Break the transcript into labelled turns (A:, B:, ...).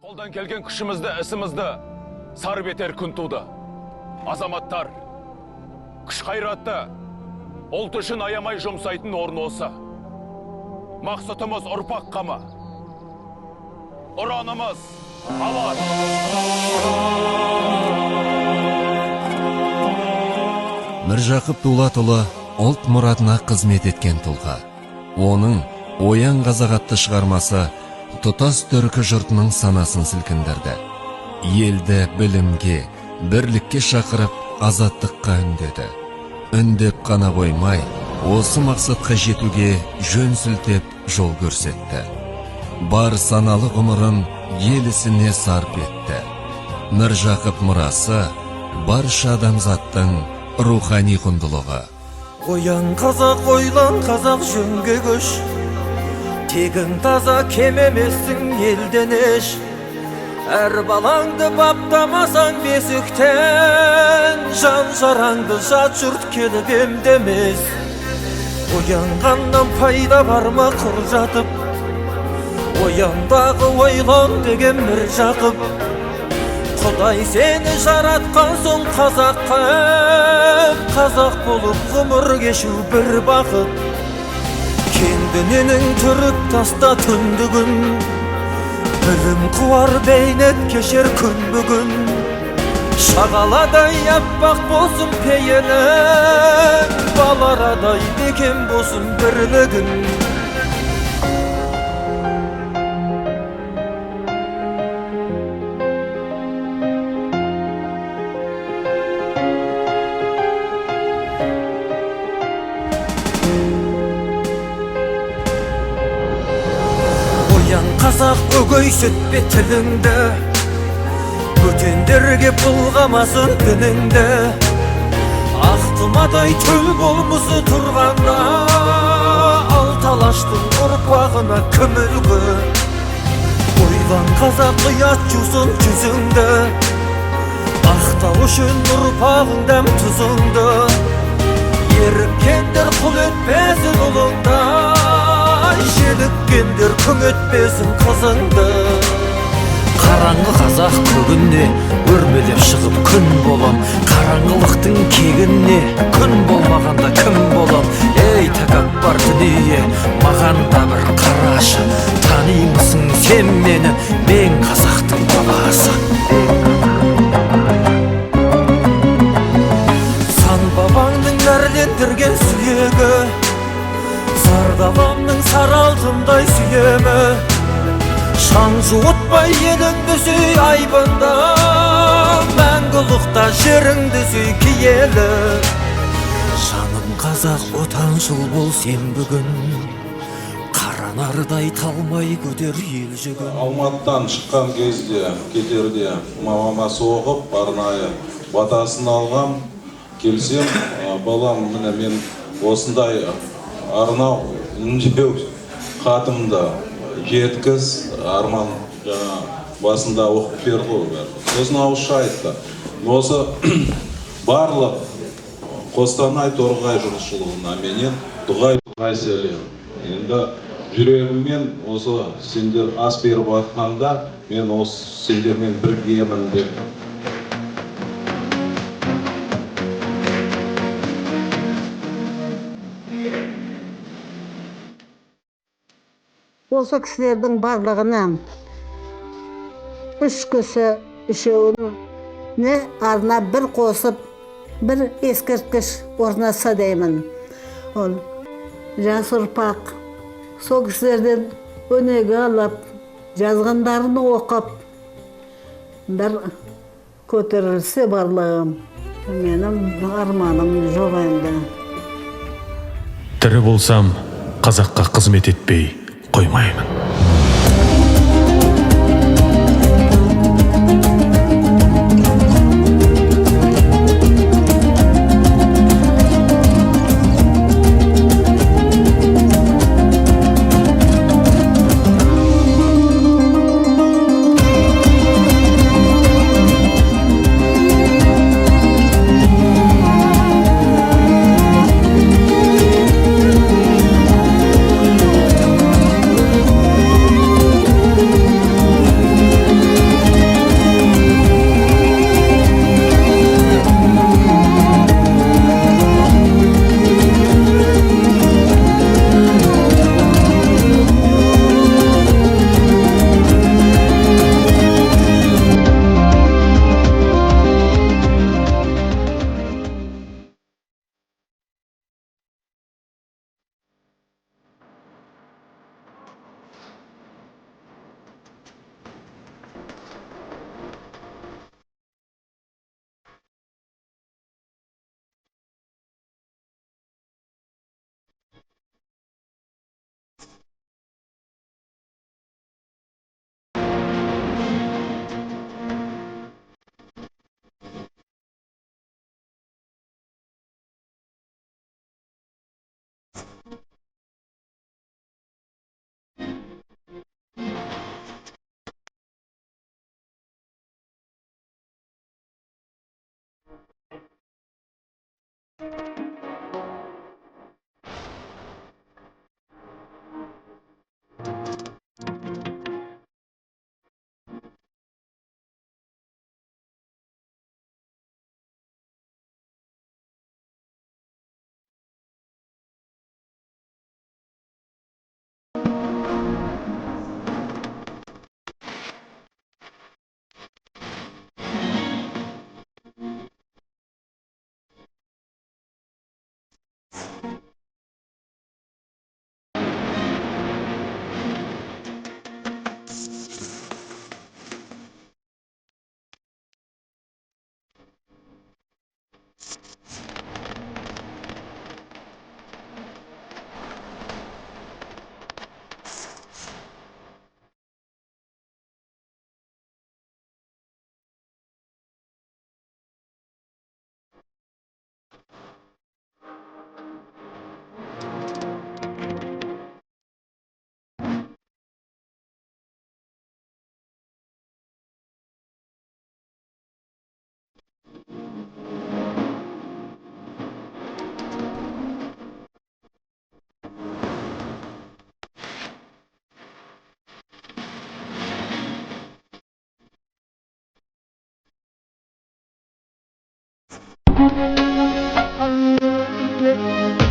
A: Қолдан келген күшімізді, ісімізді сарып етер күн туды. Азаматтар, күш қайратты, ұлт үшін аямай жұмсайтын орын осы. Мақсатымыз ұрпақ қамы. Ұранымыз алар.
B: Міржақып Дулатұлы ұлт мұратына қызмет еткен тұлға. Оның Оян қазақ атты шығармасы тұтас түркі жұртының санасын сілкіндірді. Елді білімге, бірлікке шақырып, азаттыққа үндеді. Үндеп қана қоймай, осы мақсатқа жетуге жөн сілтеп жол көрсетті. Бар саналы ғұмырын ел ісіне сарп етті. Міржақып мұрасы барша адамзаттың рухани құндылығы.
C: Оян қазақ, ойлан қазақ, жөнге көш. Тегін таза кем емессің елден еш. Әр балаңды баптамасаң бесіктен, жан жараңды жат жұрт келіп емдемес. Оянғаннан пайда бар ма құр жатып? Ояндағы ойлан деген Міржақып. Құдай сені жаратқан соң қазаққа, қазақ болып ғұмыр кешу бір бақыт. Кең дүниенің түріп таста түндігін, білім қуар бейнет кешер күн бүгін. Шағаладай аппақ болсын пейілі, баларадай бекем болсын бірлігін. Қазақ өгей сөтпе тіліңді, бөтендерге бұлғамасын дініңді. Ақтымадай төл болмысы тұрғанда, алталаштың ұрпағына кім үлгі? Ойлан қазақ, ұят жусын жүзіңді, ақтау үшін ұрпағыңдам тұзыңды. Еріккендер құл етпесін ұлыңда, желіккендер күң етпесін қызыңды. Қараңғы қазақ көгіне өрмелеп шығып күн болам. Қараңғылықтың кегіне күн болмағанда кім болам? Ей тәкаппар дүние, маған да бір қарашы. Танимысың сен мені, мен қазақтың баласы. Сан бабаңның нәрлендірген сүйегі, сардаламның сары алтындай сүйемі. Шаң жуытпай еліңді сүй айбында, мәңгілікта жеріңді сүй киелі. Жаным қазақ, отаншыл бол сен бүгін, қаранардай талмай көтер ел жүгін.
D: Алматыдан шыққан кезде кетерде мамама соғып, арнайы батасын алғам. Келсем, балам, міне мен осындай арнау үндеу хатымды жеткіз, арман басында оқып берді ғой. Сосын ауызша айтты. Осы барлық Қостанай Торғай жұртшылығына менен дұғай сәлем. Енді жүрегіммен осы сендер ас беріп атқанда, мен осы сендермен біргемін деп.
E: Осы кісілердің барлығына үш кісі үшеуіне арна бір қосып, бір ескерткіш орнатса деймін. Ол жас ұрпақ сол кісілерден өнеге алып, жазғандарын оқып, бір көтерілсе барлығым. Менің арманым жоқ енді.
F: Тірі болсам, қазаққа қызмет етпей қоймаймын.
G: Thank you.